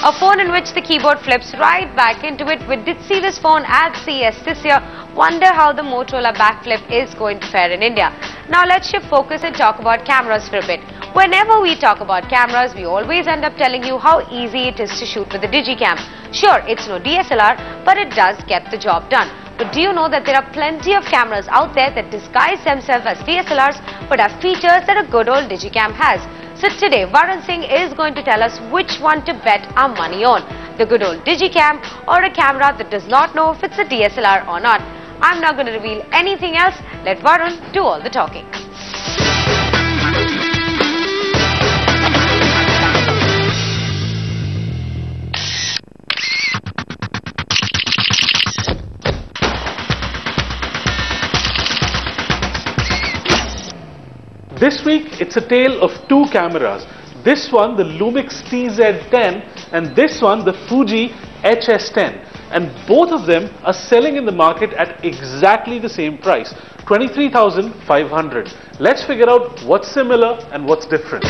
A phone in which the keyboard flips right back into it. We did see this phone at CES this year. Wonder how the Motorola backflip is going to fare in India. Now let's shift focus and talk about cameras for a bit. Whenever we talk about cameras, we always end up telling you how easy it is to shoot with a digicam. Sure, it's no DSLR, but it does get the job done. But do you know that there are plenty of cameras out there that disguise themselves as DSLRs but have features that a good old digicam has? So today, Varun Singh is going to tell us which one to bet our money on. The good old digicam or a camera that does not know if it's a DSLR or not. I'm not going to reveal anything else. Let Varun do all the talking. This week, it's a tale of two cameras. This one, the Lumix TZ10, and this one, the Fuji HS10. And both of them are selling in the market at exactly the same price, 23,500. Let's figure out what's similar and what's different.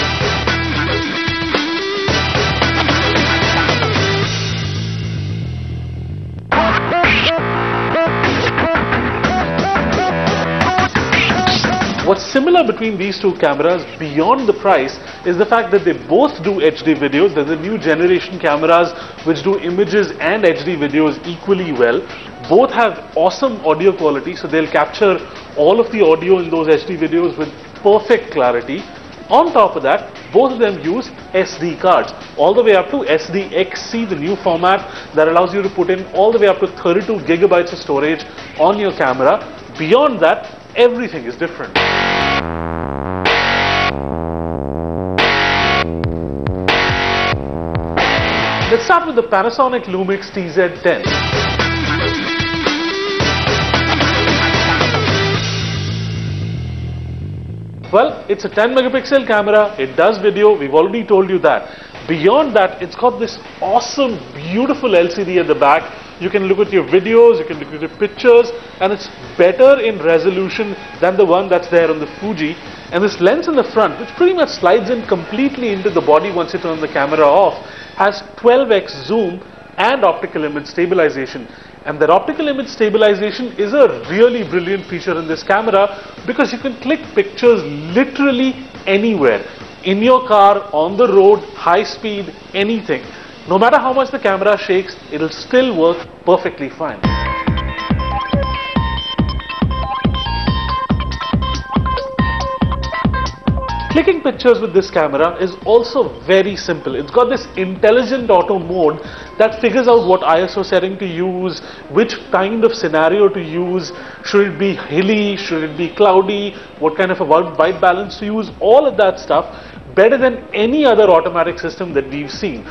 What's similar between these two cameras beyond the price is the fact that they both do HD videos. They're the new generation cameras which do images and HD videos equally well. Both have awesome audio quality, so they'll capture all of the audio in those HD videos with perfect clarity. On top of that, both of them use SD cards, all the way up to SDXC, the new format that allows you to put in all the way up to 32 gigabytes of storage on your camera. Beyond that, everything is different. Let's start with the Panasonic Lumix TZ10. Well, it's a 10 megapixel camera, it does video, we've already told you that. Beyond that, it's got this awesome, beautiful LCD at the back. You can look at your videos, you can look at your pictures, and it's better in resolution than the one that's there on the Fuji. And this lens in the front, which pretty much slides in completely into the body once you turn the camera off, has 12x zoom and optical image stabilization. And that optical image stabilization is a really brilliant feature in this camera because you can click pictures literally anywhere. In your car, on the road, high speed, anything. No matter how much the camera shakes, it'll still work perfectly fine. Clicking pictures with this camera is also very simple. It's got this intelligent auto mode that figures out what ISO setting to use, which kind of scenario to use, should it be hilly, should it be cloudy, what kind of a white balance to use, all of that stuff, better than any other automatic system that we've seen.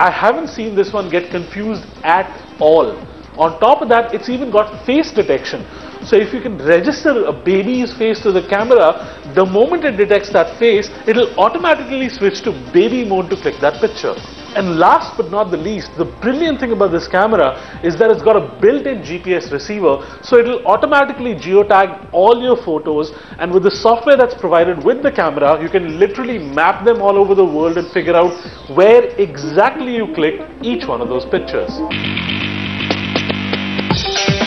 I haven't seen this one get confused at all. On top of that, it's even got face detection. So if you can register a baby's face to the camera, the moment it detects that face, it'll automatically switch to baby mode to click that picture. And last but not the least, the brilliant thing about this camera is that it's got a built-in GPS receiver, so it'll automatically geotag all your photos, and with the software that's provided with the camera, you can literally map them all over the world and figure out where exactly you clicked each one of those pictures.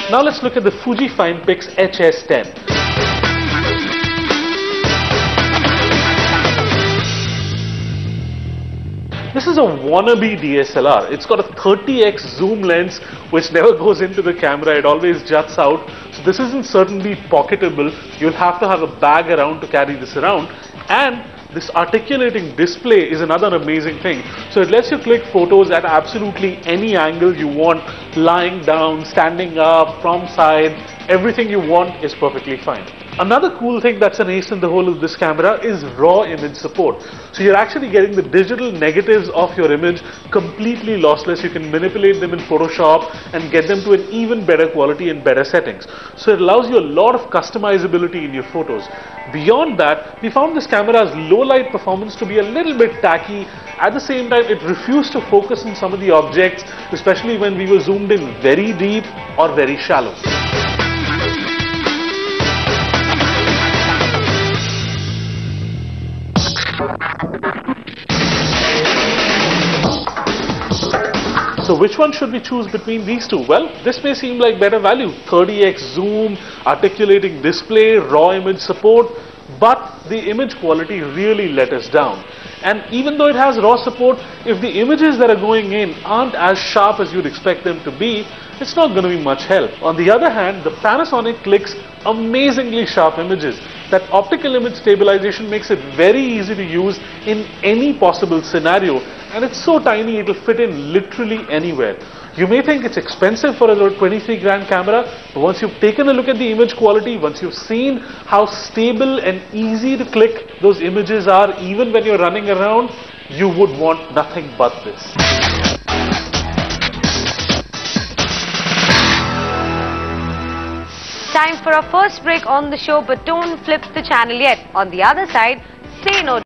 Now let's look at the Fuji FinePix HS10. This is a wannabe DSLR. It's got a 30x zoom lens which never goes into the camera, it always juts out. So this isn't certainly pocketable. You'll have to have a bag around to carry this around. And this articulating display is another amazing thing. So it lets you click photos at absolutely any angle you want, lying down, standing up, from side, everything you want is perfectly fine. Another cool thing that's an ace in the hole of this camera is raw image support. So you're actually getting the digital negatives of your image completely lossless. You can manipulate them in Photoshop and get them to an even better quality and better settings. So it allows you a lot of customizability in your photos. Beyond that, we found this camera's low light performance to be a little bit tacky. At the same time, it refused to focus on some of the objects, especially when we were zoomed in very deep or very shallow. So which one should we choose between these two? Well, this may seem like better value. 30x zoom, articulating display, raw image support, but the image quality really let us down. And even though it has raw support, if the images that are going in aren't as sharp as you'd expect them to be, it's not going to be much help. On the other hand, the Panasonic clicks amazingly sharp images. That optical image stabilization makes it very easy to use in any possible scenario, and it's so tiny it'll fit in literally anywhere. You may think it's expensive for a 23 grand camera, but once you've taken a look at the image quality, once you've seen how stable and easy to click those images are even when you're running around, you would want nothing but this. Time for our first break on the show, but don't flip the channel yet. On the other side, say no